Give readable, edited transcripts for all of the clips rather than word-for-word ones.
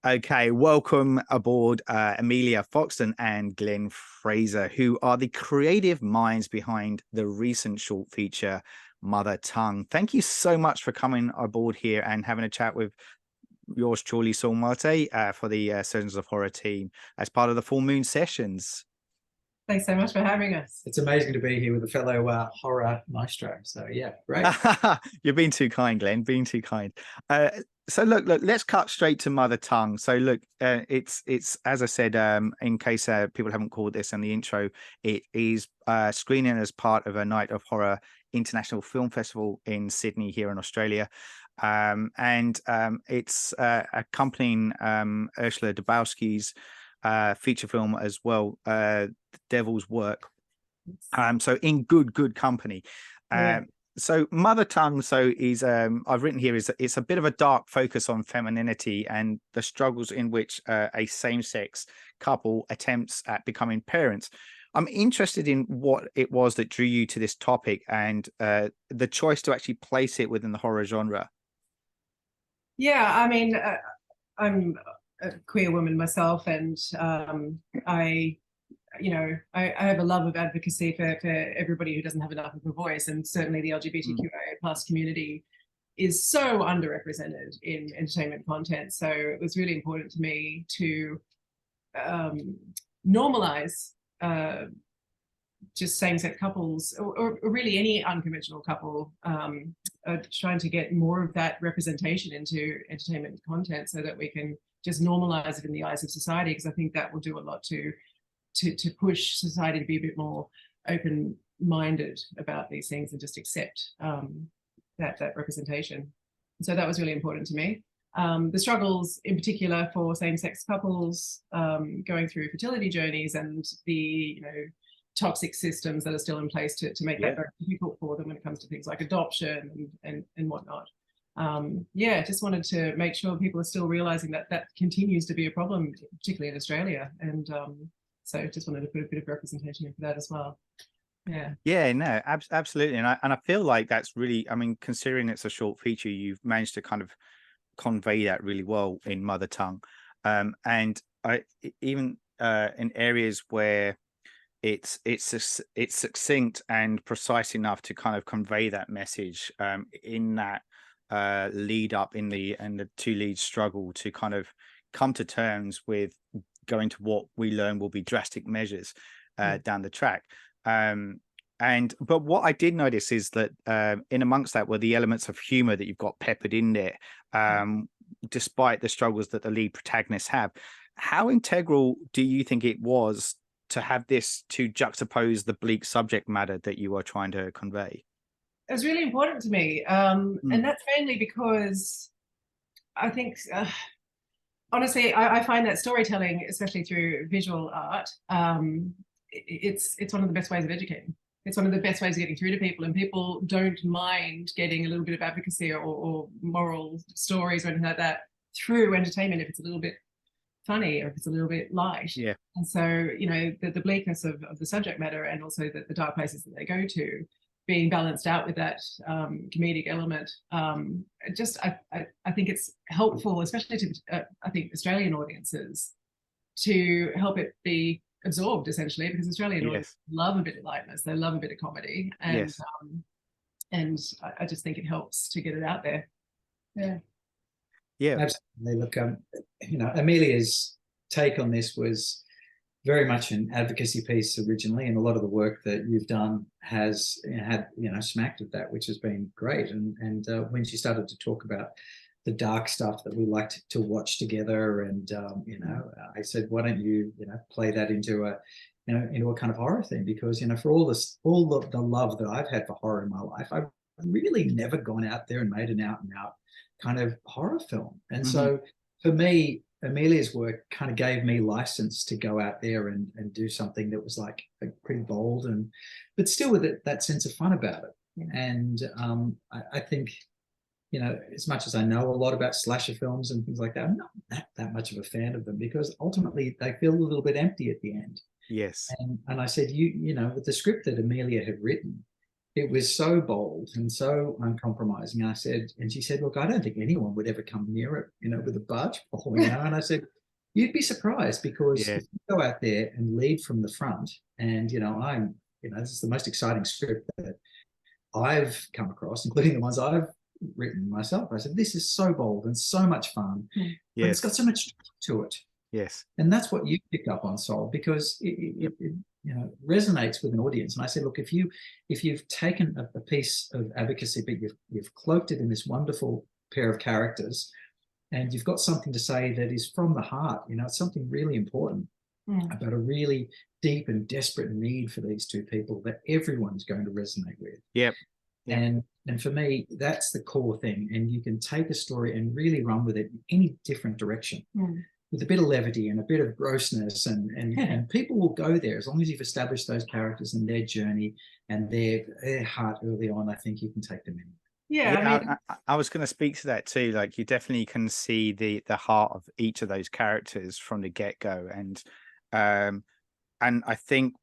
Okay, welcome aboard Amelia Foxton and Glenn Fraser, who are the creative minds behind the recent short feature, Mother Tongue. Thank you so much for coming aboard here and having a chat with yours truly, Saul Muerte, for the Surgeons of Horror team as part of the Full Moon Sessions. Thanks so much for having us. It's amazing to be here with a fellow horror maestro. So yeah, great. You're being too kind, Glenn. Being too kind. So look, let's cut straight to Mother Tongue. So look, it's as I said, in case people haven't called this in the intro, it is screening as part of a Night of Horror International Film Festival in Sydney here in Australia. It's accompanying Ursula Dubowski's feature film as well, The Devil's Work. So in good company. Yeah. So Mother Tongue is I've written here is it's a bit of a dark focus on femininity and the struggles in which a same-sex couple attempts at becoming parents. I'm interested in what it was that drew you to this topic and the choice to actually place it within the horror genre. Yeah, I mean, I'm a queer woman myself, and I have a love of advocacy for everybody who doesn't have enough of a voice, and certainly the LGBTQIA plus community is so underrepresented in entertainment content. So it was really important to me to normalize just same-sex couples, or really any unconventional couple, trying to get more of that representation into entertainment content so that we can just normalize it in the eyes of society, because I think that will do a lot to push society to be a bit more open-minded about these things and just accept that representation. So that was really important to me. The struggles in particular for same-sex couples going through fertility journeys and the toxic systems that are still in place to make that very difficult for them when it comes to things like adoption and whatnot. Just wanted to make sure people are still realizing that continues to be a problem, particularly in Australia. And so just wanted to put a bit of representation in for that as well. Yeah, no, absolutely. And I feel like that's really, I mean, considering it's a short feature, you've managed to kind of convey that really well in Mother Tongue. And I even in areas where it's succinct and precise enough to kind of convey that message in that lead up in the two leads struggle to kind of come to terms with going to what we learn will be drastic measures down the track. But what I did notice is that in amongst that were the elements of humor that you've got peppered in there, despite the struggles that the lead protagonists have. How integral do you think it was to have this to juxtapose the bleak subject matter that you are trying to convey? it was really important to me, and that's mainly because I think honestly I find that storytelling, especially through visual art, it's one of the best ways of educating. It's one of the best ways of getting through to people, and people don't mind getting a little bit of advocacy or moral stories or anything like that through entertainment if it's a little bit funny or if it's a little bit light. Yeah. And so the bleakness of the subject matter, and also the dark places that they go to, being balanced out with that comedic element, I think it's helpful, especially to I think Australian audiences, to help it be absorbed, essentially, because Australian audiences love a bit of lightness, they love a bit of comedy, and I just think it helps to get it out there. Yeah, absolutely. Look, Amelia's take on this was very much an advocacy piece originally, and a lot of the work that you've done has had smacked of that, which has been great. And when she started to talk about the dark stuff that we liked to watch together, and I said, why don't you play that into a kind of horror thing, because for all the love that I've had for horror in my life, I've really never gone out there and made an out and out kind of horror film. And so for me, Amelia's work kind of gave me license to go out there and do something that was like pretty bold, but still with that sense of fun about it. And I think as much as I know a lot about slasher films and things like that, I'm not that much of a fan of them, because ultimately they feel a little bit empty at the end. Yes. And I said, with the script that Amelia had written, it was so bold and so uncompromising. I said, and she said, look, I don't think anyone would ever come near it, you know, with a barge following out. And I said, you'd be surprised, because Yeah. if you go out there and lead from the front, and, you know, this is the most exciting script that I've come across, including the ones I've written myself. I said, this is so bold and so much fun, but it's got so much to it. Yes. And that's what you picked up on, Saul, because it you know, resonates with an audience. And I said, look, if you've taken a piece of advocacy, but you've cloaked it in this wonderful pair of characters, and you've got something to say that is from the heart, you know, it's something really important about a really deep and desperate need for these two people that everyone's going to resonate with. Yep. And for me, that's the core thing. And you can take a story and really run with it in any different direction. With a bit of levity and a bit of grossness, and people will go there as long as you've established those characters and their journey and their heart early on. I think you can take them in. Yeah, I was going to speak to that too. Like, you definitely can see the heart of each of those characters from the get-go, and I think,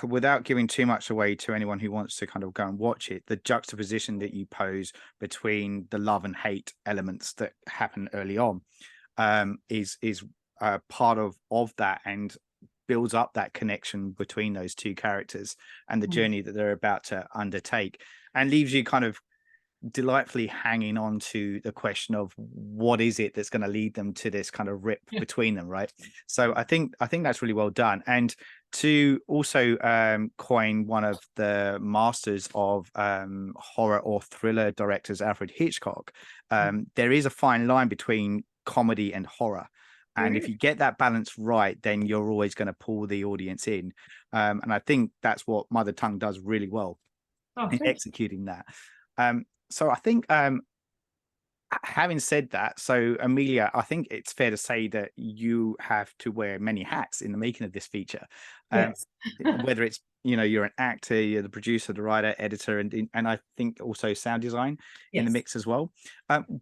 without giving too much away to anyone who wants to kind of go and watch it, the juxtaposition that you pose between the love and hate elements that happen early on is part of that, and builds up that connection between those two characters and the journey that they're about to undertake, and leaves you kind of delightfully hanging on to the question of what is it that's going to lead them to this kind of rip between them, right? So I think that's really well done. And to also coin one of the masters of horror or thriller directors, Alfred Hitchcock, there is a fine line between comedy and horror, and if you get that balance right, then you're always going to pull the audience in, and I think that's what Mother Tongue does really well in executing that. So I think, having said that, so Amelia, I think it's fair to say that you have to wear many hats in the making of this feature. Whether it's, you know, you're an actor, you're the producer, the writer, editor, and I think also sound design in the mix as well.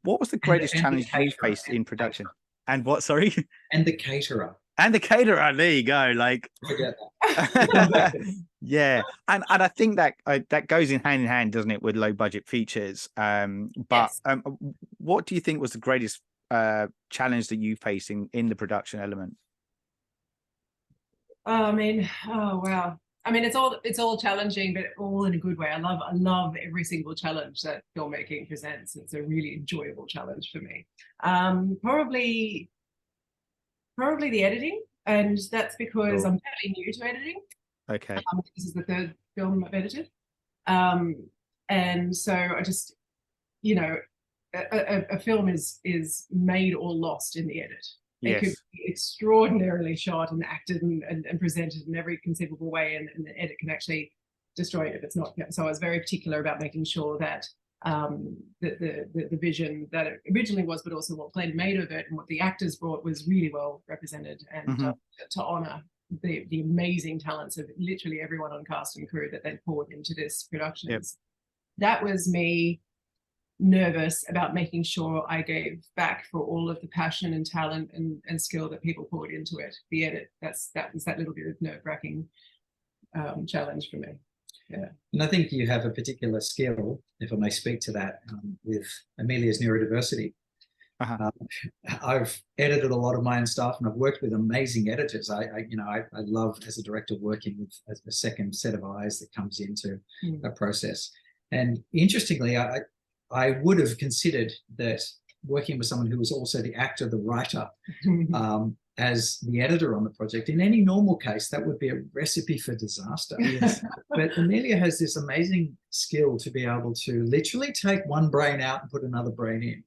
What was the greatest challenge you faced in production? And what? Sorry. And the caterer. And the caterer. There you go. Like, forget that. yeah, and I think that that goes in hand, doesn't it, with low budget features? But what do you think was the greatest challenge that you faced in the production element? I mean, oh wow. I mean, it's all challenging, but all in a good way. I love every single challenge that filmmaking presents. It's a really enjoyable challenge for me. Probably the editing, and that's because I'm fairly new to editing. Okay. This is the third film I've edited, and so I just, you know, a film is made or lost in the edit. It could be extraordinarily shot and acted and presented in every conceivable way, and the edit can actually destroy it if it's not. So I was very particular about making sure that the vision that it originally was, but also what Glenn made of it and what the actors brought was really well represented, and to honor the amazing talents of literally everyone on cast and crew that they poured into this production. That was me nervous about making sure I gave back for all of the passion and talent and skill that people poured into it. The edit, that was that little bit of nerve-wracking challenge for me. Yeah. And I think you have a particular skill, if I may speak to that, with Amelia's neurodiversity. I've edited a lot of my own stuff, and I've worked with amazing editors. I love, as a director, working with a second set of eyes that comes into a process. And interestingly, I would have considered that working with someone who was also the actor, the writer, as the editor on the project, in any normal case, that would be a recipe for disaster. But Amelia has this amazing skill to be able to literally take one brain out and put another brain in.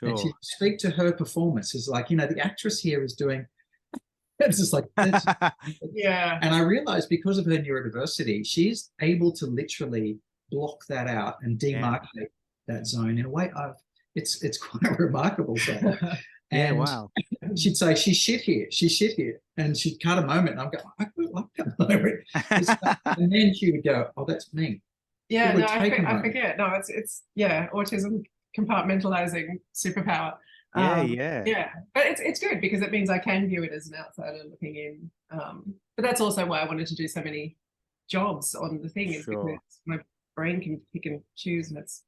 And to speak to her performance is like, you know, the actress here is doing, it's just like, yeah. And I realized because of her neurodiversity, she's able to literally block that out and demarcate that zone in a way it's quite remarkable. So, and wow. She'd say, she's shit here, and she'd cut a moment, and I'm going, I quite like that moment. And then she would go, oh, that's me. Yeah, no, I forget. No, it's autism compartmentalizing superpower. Yeah, but it's good because it means I can view it as an outsider looking in. But that's also why I wanted to do so many jobs on the thing, is because brain can pick and choose, and it's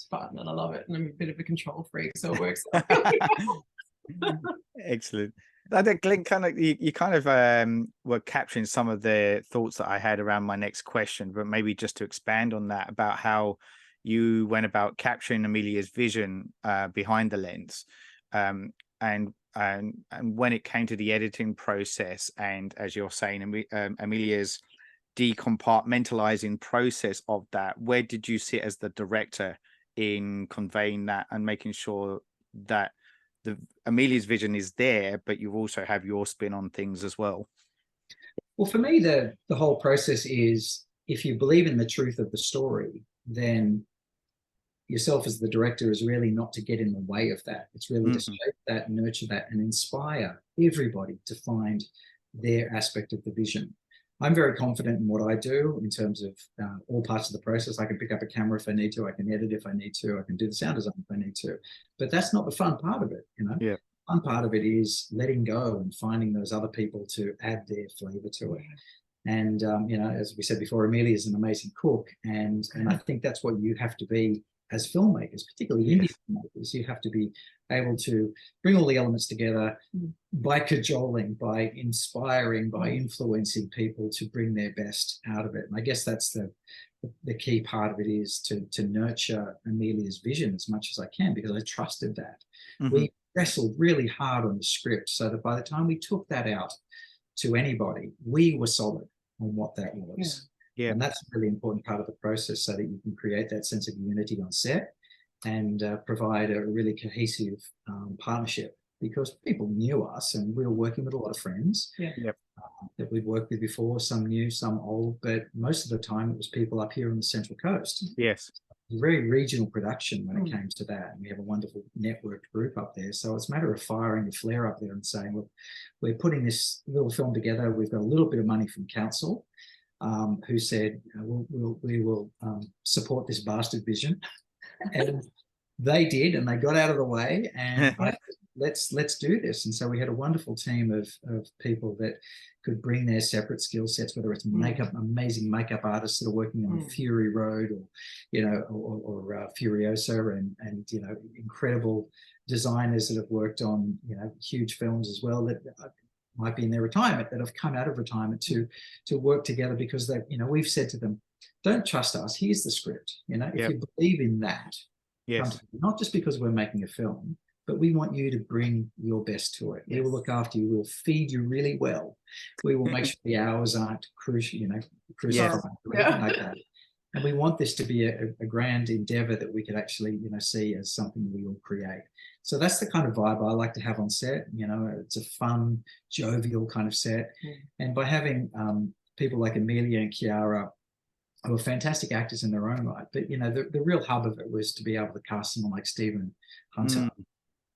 fun, and I love it. And I'm a bit of a control freak, so it works. Excellent. I think Glenn, kind of you kind of were capturing some of the thoughts that I had around my next question, but maybe just to expand on that, about how you went about capturing Amelia's vision behind the lens, and when it came to the editing process, and as you're saying, Amelia's decompartmentalizing process of that, where did you sit as the director in conveying that and making sure that the Amelia's vision is there, but you also have your spin on things as well? Well, for me, the whole process is, if you believe in the truth of the story, then yourself as the director is really not to get in the way of that. It's really to shape that, nurture that, and inspire everybody to find their aspect of the vision. I'm very confident in what I do in terms of all parts of the process. I can pick up a camera if I need to. I can edit if I need to. I can do the sound design if I need to. But that's not the fun part of it, you know? Yeah. The fun part of it is letting go and finding those other people to add their flavor to it. And, you know, as we said before, Amelia is an amazing cook. And I think that's what you have to be as filmmakers, particularly indie filmmakers. You have to be able to bring all the elements together by cajoling, by inspiring, by influencing people to bring their best out of it. And I guess that's the key part of it, is to nurture Amelia's vision as much as I can, because I trusted that. We wrestled really hard on the script so that by the time we took that out to anybody, we were solid on what that was. Yeah. And that's a really important part of the process, so that you can create that sense of unity on set and provide a really cohesive partnership, because people knew us and we were working with a lot of friends that we'd worked with before, some new, some old, but most of the time it was people up here on the Central Coast. Yes. Very regional production when it came to that. And we have a wonderful networked group up there. So it's a matter of firing the flare up there and saying, look, we're putting this little film together. We've got a little bit of money from council, who said, we will support this bastard vision. And they did, and they got out of the way, and I said, let's do this. And so we had a wonderful team of people that could bring their separate skill sets, whether it's makeup, amazing makeup artists that are working on Fury Road, or, you know, or Furiosa, and, you know, incredible designers that have worked on, you know, huge films as well, that might be in their retirement, that have come out of retirement to work together, because they, you know, we've said to them, don't trust us, here's the script, you know, if you believe in that, not just because we're making a film, but we want you to bring your best to it. We will look after you, we'll feed you really well, we will make sure the hours aren't crucial, you know, crucified or anything like that. And we want this to be a grand endeavor that we could actually, you know, see as something we will create. So that's the kind of vibe I like to have on set. You know, it's a fun, jovial kind of set. And by having people like Amelia and Chiara, who are fantastic actors in their own right, but, you know, the real hub of it was to be able to cast someone like Stephen Hunter,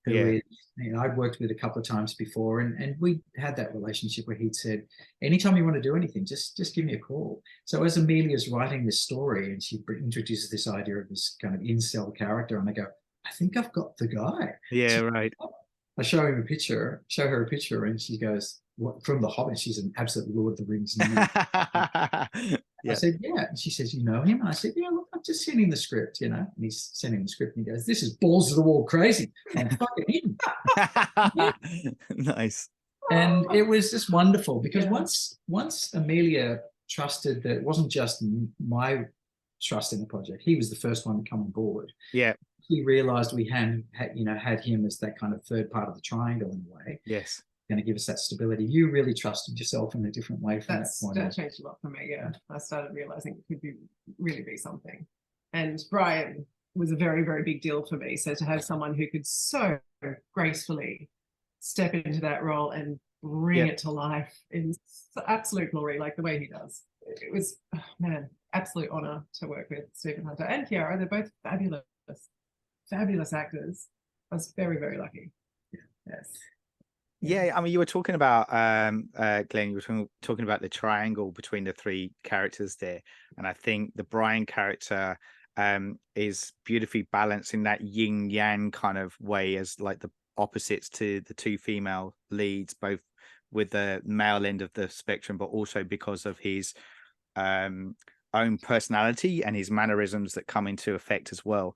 who is, you know, I'd worked with a couple of times before, and we had that relationship where he'd said, anytime you want to do anything, just give me a call. So as Amelia's writing this story, and she introduces this idea of this kind of incel character, and I go, I think I've got the guy. Yeah, right. I show her a picture, and she goes, what, from The Hobbit? She's an absolute Lord of the Rings nerd. I said, yeah. And she says, you know him? And I said, yeah, look, I've just sent him the script, you know. And he's sending the script, and he goes, this is balls to the wall crazy. I'm fucking in. Nice. And it was just wonderful, because once Amelia trusted that it wasn't just my trust in the project, he was the first one to come on board. Yeah. He realized we had him as that kind of third part of the triangle in a way. Yes. Going to give us that stability. You really trusted yourself in a different way from that point. That changed a lot for me. Yeah, I started realizing it could really be something. And Brian was a very, very big deal for me. So to have someone who could so gracefully step into that role and bring it to life in absolute glory, like the way he does, it was, oh man, absolute honor to work with Stephen Hunter and Chiara. They're both fabulous actors. I was very, very lucky. Yes. Yeah, I mean, you were talking about Glenn, you were talking about the triangle between the three characters there, and I think the Brian character is beautifully balanced in that yin yang kind of way, as like the opposites to the two female leads, both with the male end of the spectrum, but also because of his own personality and his mannerisms that come into effect as well,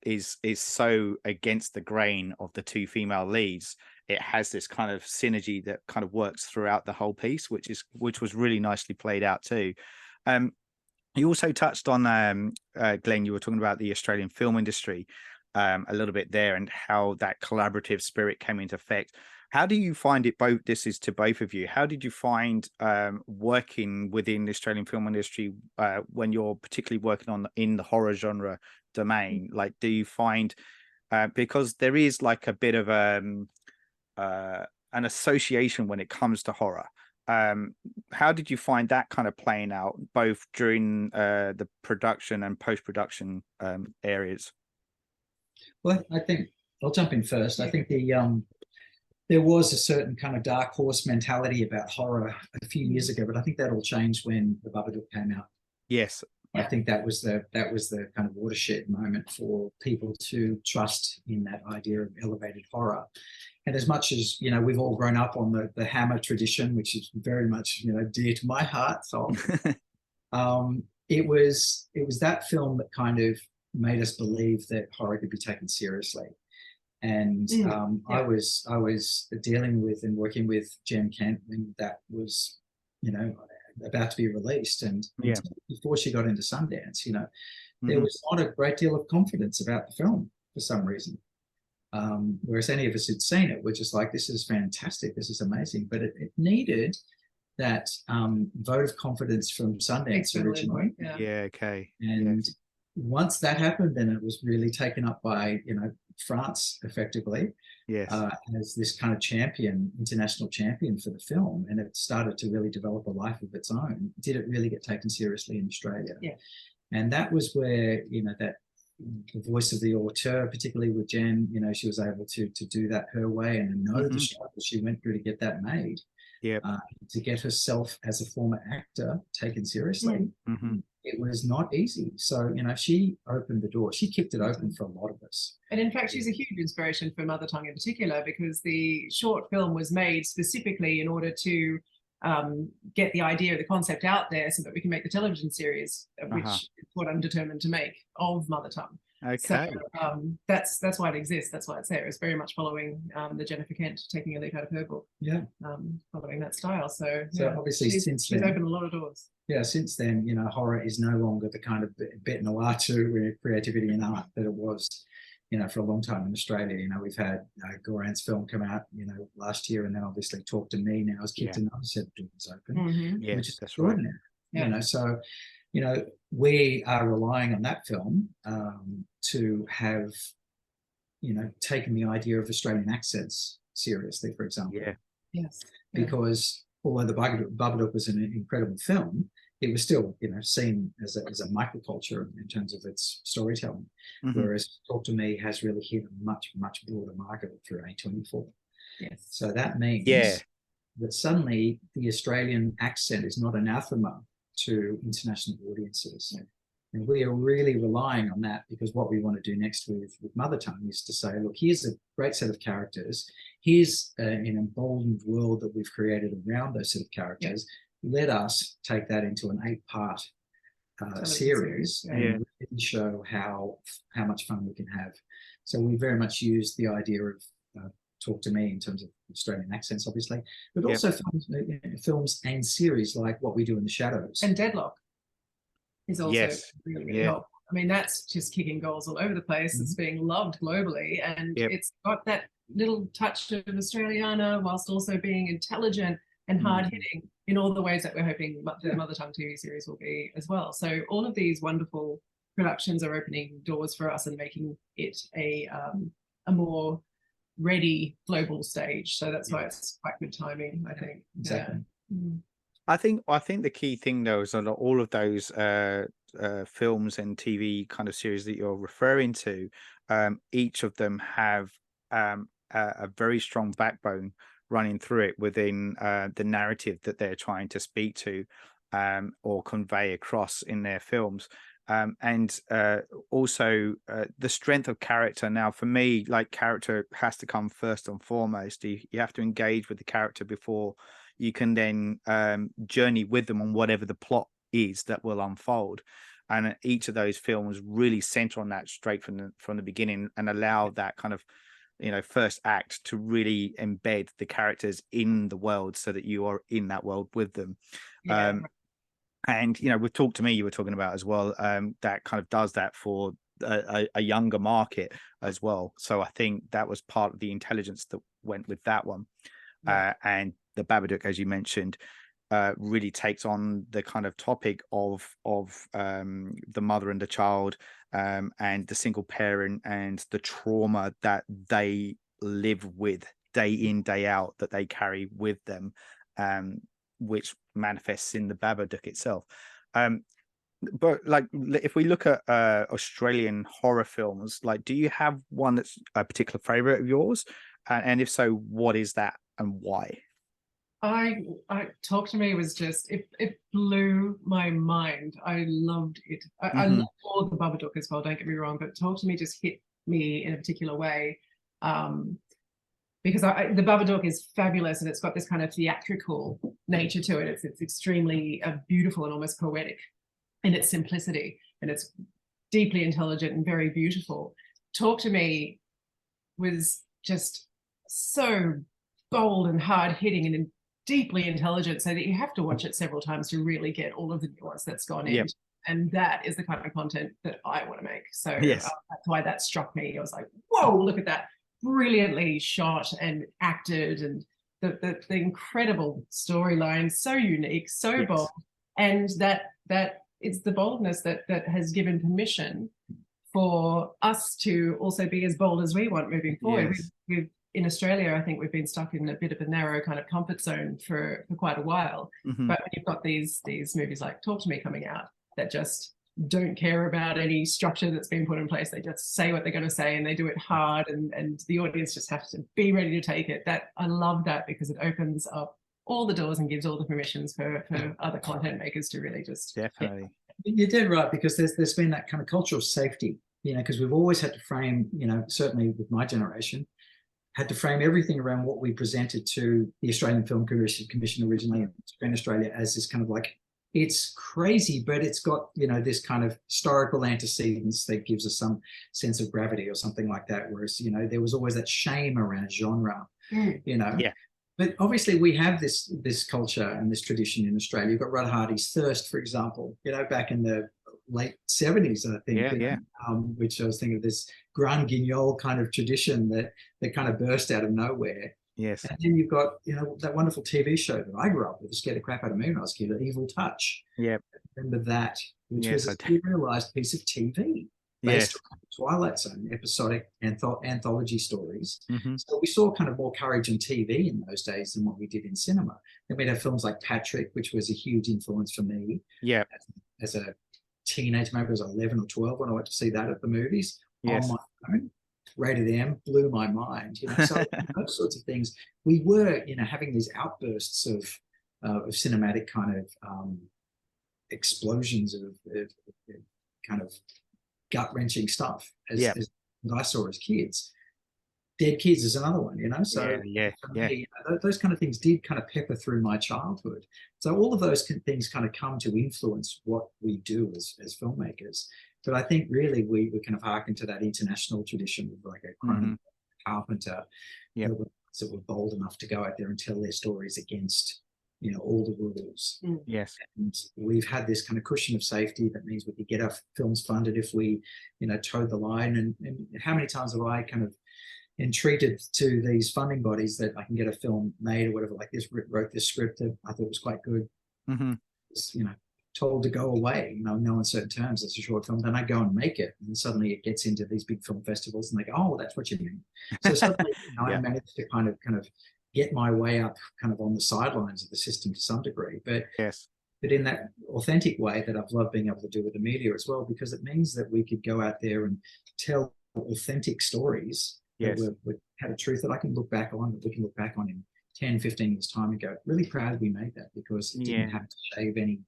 is so against the grain of the two female leads. It has this kind of synergy that kind of works throughout the whole piece, which was really nicely played out too. You also touched on, Glenn, you were talking about the Australian film industry a little bit there, and how that collaborative spirit came into effect. How do you find it both? This is to both of you. How did you find working within the Australian film industry when you're particularly working in the horror genre domain? Like, do you find, because there is like a bit of an association when it comes to horror. How did you find that kind of playing out both during the production and post-production areas? Well, I think I'll jump in first. I think there was a certain kind of dark horse mentality about horror a few years ago, but I think that all changed when The Babadook came out. Yes. I think that was the kind of watershed moment for people to trust in that idea of elevated horror. And as much as, you know, we've all grown up on the Hammer tradition, which is very much, you know, dear to my heart. So it was that film that kind of made us believe that horror could be taken seriously. And I was dealing with and working with Jen Kent when that was, you know, about to be released, and before she got into Sundance, you know, there was not a great deal of confidence about the film for some reason. Whereas any of us who'd seen it were just like, this is fantastic, this is amazing. But it needed that vote of confidence from Sundance originally. And once that happened, then it was really taken up by, you know, France effectively, as this kind of champion, international champion for the film, and it started to really develop a life of its own. Did it really get taken seriously in Australia? And that was where, you know, that the voice of the auteur, particularly with Jen, you know, she was able to do that her way, and know the struggle she went through to get that made. To get herself as a former actor taken seriously. It was not easy. So, you know, she opened the door. She kicked it open for a lot of us. And in fact, she's a huge inspiration for Mother Tongue in particular, because the short film was made specifically in order to get the idea, the concept out there, so that we can make the television series, which is what I'm determined to make, of Mother Tongue. So that's why it exists. That's why it's there. It's very much following the Jennifer Kent, taking a leaf out of her book. Following that style. So obviously she's opened a lot of doors. Since then, you know, horror is no longer the kind of bête noire to creativity and art that it was, you know, for a long time in Australia. You know, we've had Goran's film come out, you know, last year, and then obviously Talk to Me now has kicked another set of doors open, which is extraordinary. You know, so, you know, we are relying on that film to have, you know, taken the idea of Australian accents seriously, for example. Because although The Babadook was an incredible film, it was still, you know, seen as a microculture in terms of its storytelling. Whereas Talk to Me has really hit a much, much broader market through A24. So that means that suddenly the Australian accent is not anathema to international audiences. And we are really relying on that, because what we want to do next with Mother Tongue is to say, look, here's a great set of characters. Here's an emboldened world that we've created around those set of characters. Let us take that into an 8-part series and really show how much fun we can have. So we very much use the idea of Talk to Me in terms of Australian accents, obviously, but also films and series like What We Do in the Shadows. And Deadlock is also really, really helpful. I mean, that's just kicking goals all over the place. It's being loved globally, and it's got that little touch of Australiana whilst also being intelligent and hard-hitting in all the ways that we're hoping the Mother Tongue TV series will be as well. So all of these wonderful productions are opening doors for us and making it a more ready global stage. So that's why it's quite good timing, I think. I think the key thing though is that all of those films and TV kind of series that you're referring to, each of them have a very strong backbone running through it within the narrative that they're trying to speak to or convey across in their films. And also the strength of character. Now, for me, like, character has to come first and foremost. You have to engage with the character before you can then journey with them on whatever the plot is that will unfold. And each of those films really center on that straight from the beginning, and allow that kind of, you know, first act to really embed the characters in the world so that you are in that world with them. Yeah. And, you know, with Talk to Me, you were talking about as well, that kind of does that for a younger market as well. So I think that was part of the intelligence that went with that one. Yeah. And the Babadook, as you mentioned, really takes on the kind of topic of the mother and the child, and the single parent, and the trauma that they live with day in, day out, that they carry with them, which manifests in the Babadook itself. But like, if we look at Australian horror films, like, do you have one that's a particular favorite of yours? And if so, what is that and why? I Talk to Me was just, it blew my mind. I loved it. I Mhm. love all the Babadook as well, don't get me wrong, but Talk to Me just hit me in a particular way, because the Babadook is fabulous, and it's got this kind of theatrical nature to it. It's extremely beautiful and almost poetic in its simplicity, and it's deeply intelligent and very beautiful. Talk to Me was just so bold and hard hitting and deeply intelligent, so that you have to watch it several times to really get all of the nuance that's gone in. Yep. And that is the kind of content that I want to make. So Yes. that's why that struck me. I was like, whoa, look at that. Brilliantly shot and acted, and the incredible storyline, so unique, so Yes. bold. And that it's the boldness that has given permission for us to also be as bold as we want moving forward. Yes. We've in Australia, I think we've been stuck in a bit of a narrow kind of comfort zone for quite a while. Mhm. But when you've got these movies like Talk to Me coming out that just don't care about any structure that's been put in place, they just say what they're going to say, and they do it hard, and the audience just has to be ready to take it. That I love that, because it opens up all the doors and gives all the permissions for other content makers to really just Definitely. You're dead right, because there's been that kind of culture of safety, you know, because we've always had to frame, you know, certainly with my generation, had to frame everything around what we presented to the Australian Film Commission originally in Australia as this kind of like, it's crazy, but it's got, you know, this kind of historical antecedents that gives us some sense of gravity or something like that. Whereas, you know, there was always that shame around genre, you know. Yeah. But obviously we have this culture and this tradition in Australia. You've got Rod Hardy's Thirst, for example, you know, back in the late 70s, I think, Yeah, you know, yeah. which I was thinking of this grand guignol kind of tradition that kind of burst out of nowhere. Yes. And then you've got, you know, that wonderful TV show that I grew up with, scared the crap out of me when I was a kid, Evil Touch. Yeah. Remember that, which Yes, was a serialized piece of TV based Yes. on Twilight Zone episodic anthology stories. Mhm. So we saw kind of more courage in TV in those days than what we did in cinema. Then we'd have films like Patrick, which was a huge influence for me. Yeah. As a teenager, maybe I was 11 or 12 when I went to see that at the movies Yes. on my own. Rated M blew my mind, you know. So those sorts of things. We were, you know, having these outbursts of cinematic kind of explosions of kind of gut-wrenching stuff as I saw as kids. Dead Kids is another one, you know. So yeah. me, you know, those kind of things did kind of pepper through my childhood. So all of those things kind of come to influence what we do as filmmakers. But I think really we kind of hearken to that international tradition of like a Cronenberg, Carpenter, that were bold enough to go out there and tell their stories against, you know, all the rules. Yes. And we've had this kind of cushion of safety that means we could get our films funded if we, you know, towed the line. And how many times have I kind of entreated to these funding bodies that I can get a film made or whatever, like this, wrote this script that I thought was quite good. You know, told to go away, you know, no uncertain terms, it's a short film. Then I go and make it, and suddenly it gets into these big film festivals, and they go, "Oh, that's what you mean." So suddenly, you know, I managed to kind of get my way up, kind of on the sidelines of the system to some degree, but but in that authentic way that I've loved being able to do with Amelia as well, because it means that we could go out there and tell authentic stories that had a truth that I can look back on, that we can look back on in 10, 15 years time and go, really proud we made that, because it didn't have to shave any,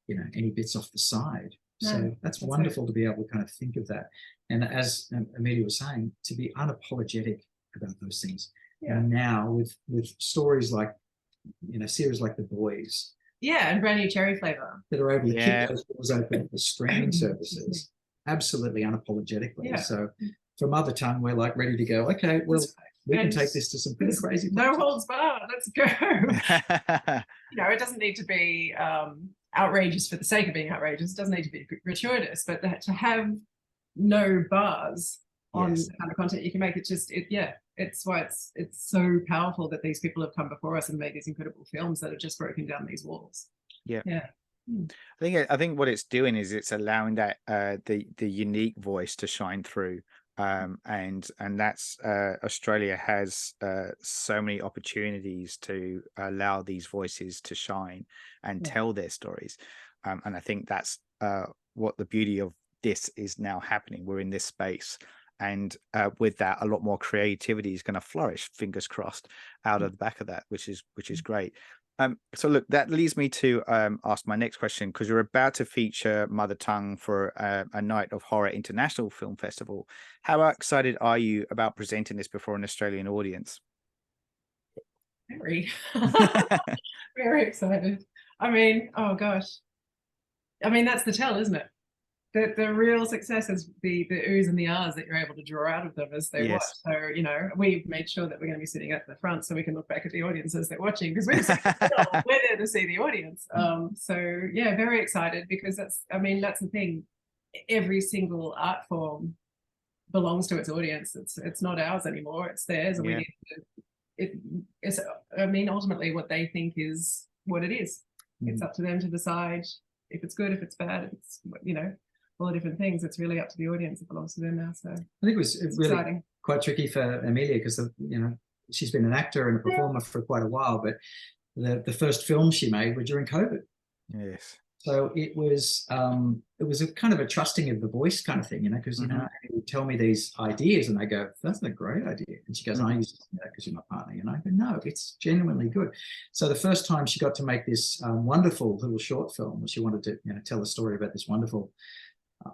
you know, any bits off the side. So that's wonderful to be able to kind of think of that. And as Amelia was saying, to be unapologetic about those things. And now with stories like, you know, series like The Boys, Yeah, and brand new cherry flavor. that are able to Yeah. keep those doors open for streaming services absolutely unapologetically. Yeah. So for Mother Tongue, we're like ready to go, okay, well, we can take this to some pretty crazy no places. holds barred, let's go. You know, it doesn't need to be outrageous for the sake of being outrageous. It doesn't need to be gratuitous, but to have no bars on Yes. the kind of content you can make, it's why it's so powerful that these people have come before us and made these incredible films that have just broken down these walls. Yeah. Yeah. I think what it's doing is it's allowing that the unique voice to shine through, and that's Australia has so many opportunities to allow these voices to shine and tell their stories, and I think that's what the beauty of this is now happening. We're in this space, and with that, a lot more creativity is going to flourish. Fingers crossed, out of the back of that, which is great. So look, that leads me to ask my next question, because you're about to feature Mother Tongue for a Night of Horror International Film Festival. How excited are you about presenting this before an Australian audience? Very, very excited. I mean, oh gosh. I mean, that's the tell, isn't it? The real success is the oohs and the ahs that you're able to draw out of them as they watch. So, you know, we've made sure that we're going to be sitting at the front so we can look back at the audience as they're watching, because we're there to see the audience. So yeah, very excited, because that's the thing. Every single art form belongs to its audience. It's not ours anymore. It's theirs, and we need to. Ultimately, what they think is what it is. It's up to them to decide if it's good, if it's bad, if it's, you know, all the different things. It's really up to the audience. It belongs to them now. So I think it was really exciting. Quite tricky for Amelia, because you know, she's been an actor and a performer for quite a while, but the first films she made were during COVID. Yes. So it was a kind of a trusting of the voice kind of thing, you know, because you know, you would tell me these ideas and I go, that's a great idea, and she goes, I used to do that because you're my partner, and I go, no, it's genuinely good. So the first time she got to make this wonderful little short film, where she wanted to, you know, tell a story about this wonderful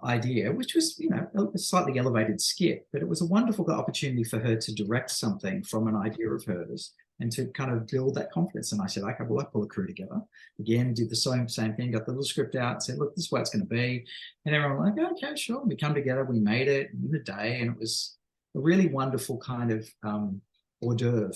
idea, which was, you know, a slightly elevated skit, but it was a wonderful opportunity for her to direct something from an idea of hers and to kind of build that confidence. And I said, okay, well, I pull a crew together again, did the same thing, got the little script out, said, look, this is what it's going to be. And everyone was like, okay, sure. We come together, we made it in a day, and it was a really wonderful kind of hors d'oeuvre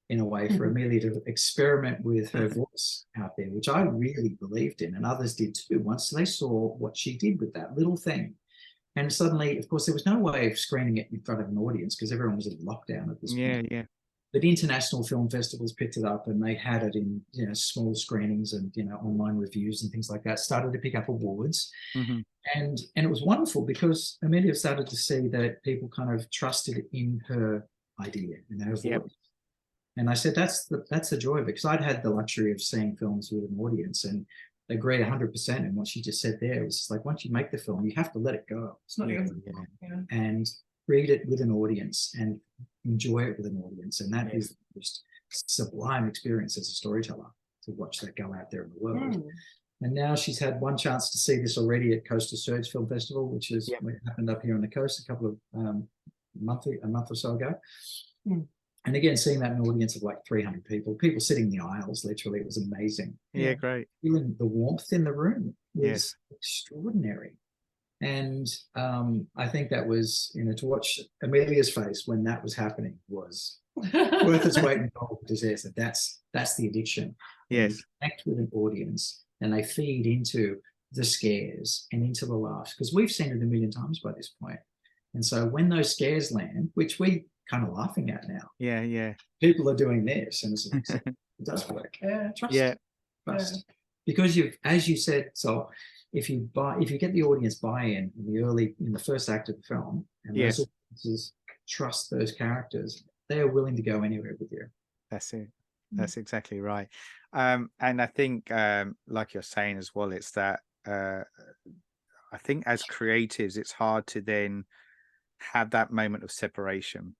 in a way for Amelia to experiment with her voice out there, which I really believed in, and others did too, once they saw what she did with that little thing. And suddenly, of course, there was no way of screening it in front of an audience because everyone was in lockdown at this point. Yeah. But international film festivals picked it up, and they had it in, you know, small screenings and, you know, online reviews and things like that, started to pick up awards. And it was wonderful because Amelia started to see that people kind of trusted in her idea and her voice. And I said, that's the joy of it, because I'd had the luxury of seeing films with an audience, and they agreed 100%. And what she just said there was just like, once you make the film, you have to let it go. It's not yours. And read it with an audience and enjoy it with an audience. And that is just sublime experience as a storyteller, to watch that go out there in the world. And now she's had one chance to see this already at Coast to Surge Film Festival, which is happened up here on the coast a couple of a month or so ago. And again, seeing that in an audience of like 300 people sitting in the aisles, literally, it was amazing. Yeah, great. Feeling the warmth in the room was extraordinary. And I think that was, you know, to watch Amelia's face when that was happening was worth its weight in gold, because that's the addiction. Yes. You connect with an audience and they feed into the scares and into the laughs, because we've seen it a million times by this point. And so when those scares land, which we kind of laughing at now, people are doing this, and it does work. Trust. Because as you said, so if you get the audience buy-in in the first act of the film, and those audiences trust those characters, they are willing to go anywhere with you. That's it. That's exactly right. And I think, like you're saying as well, it's that I think as creatives, it's hard to then have that moment of separation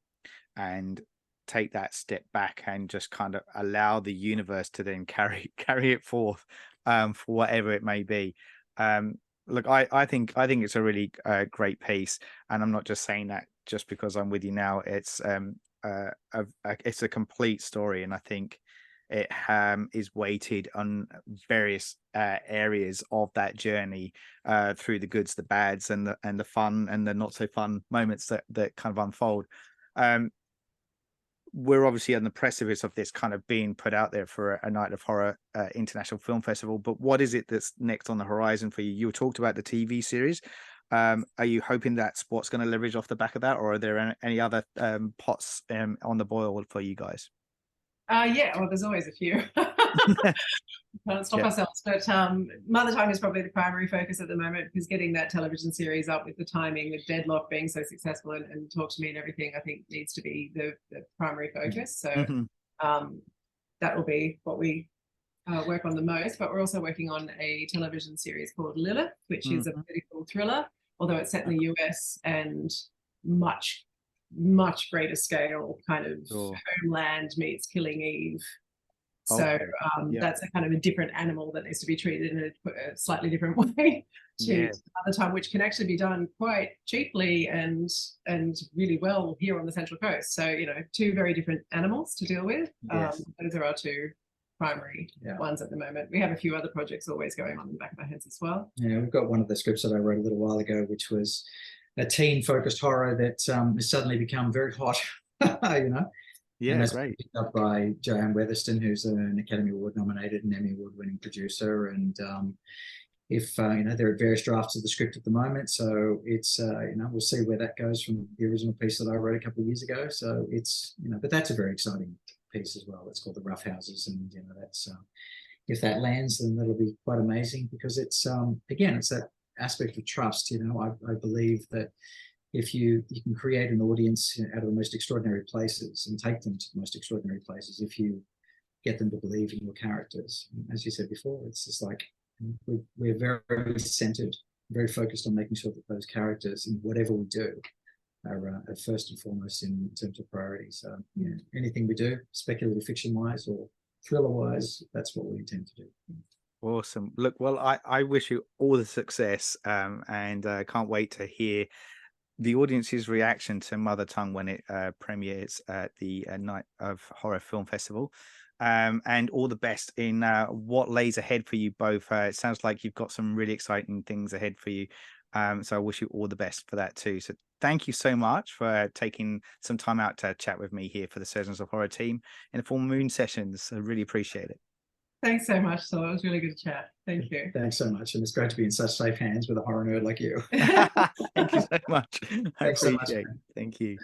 and take that step back and just kind of allow the universe to then carry it forth for whatever it may be. Look, I think it's a really great piece, and I'm not just saying that just because I'm with you now. It's a complete story, and I think it is weighted on various areas of that journey, through the goods, the bads, and the fun and the not so fun moments that kind of unfold. We're obviously on the precipice of this kind of being put out there for a Night of Horror International Film Festival, but what is it that's next on the horizon for you? You talked about the TV series. Are you hoping that's what's going to leverage off the back of that, or are there any other pots on the boil for you guys? Yeah, well, there's always a few. Can't stop ourselves, but Mother Tongue is probably the primary focus at the moment, because getting that television series up with the timing, with Deadlock being so successful, and Talk to Me and everything, I think needs to be the primary focus. So that will be what we work on the most. But we're also working on a television series called Lilith, which is a political thriller, although it's set in the US and much greater scale, kind of Homeland meets Killing Eve. So that's a kind of a different animal that needs to be treated in a slightly different way to Mother Tongue, which can actually be done quite cheaply and really well here on the Central Coast. So, you know, two very different animals to deal with. Those are our two primary ones at the moment. We have a few other projects always going on in the back of our heads as well. Yeah, we've got one of the scripts that I wrote a little while ago, which was a teen-focused horror that has suddenly become very hot, you know. Yeah, that's great. Picked up by Joanne Weatherston, who's an Academy Award nominated and Emmy Award winning producer. And if you know, there are various drafts of the script at the moment, so it's you know, we'll see where that goes from the original piece that I wrote a couple of years ago. So it's, you know, but that's a very exciting piece as well. It's called The Rough Houses, and you know, that's if that lands, then that'll be quite amazing, because it's again, it's that aspect of trust. You know, I believe that if you can create an audience out of the most extraordinary places and take them to the most extraordinary places, if you get them to believe in your characters. As you said before, it's just like we're very centered, very focused on making sure that those characters in whatever we do are first and foremost in terms of priority. So yeah, anything we do, speculative fiction wise or thriller wise, that's what we intend to do. Awesome. Look, well, I wish you all the success, and can't wait to hear the audience's reaction to Mother Tongue when it premieres at the Night of Horror Film Festival. And all the best in what lays ahead for you both. It sounds like you've got some really exciting things ahead for you. So I wish you all the best for that too. So thank you so much for taking some time out to chat with me here for the Surgeons of Horror team in the Full Moon Sessions. I really appreciate it. Thanks so much, Saul. It was really good to chat. Thank you. Thanks so much. And it's great to be in such safe hands with a horror nerd like you. Thank you so much. I appreciate it. Thank you.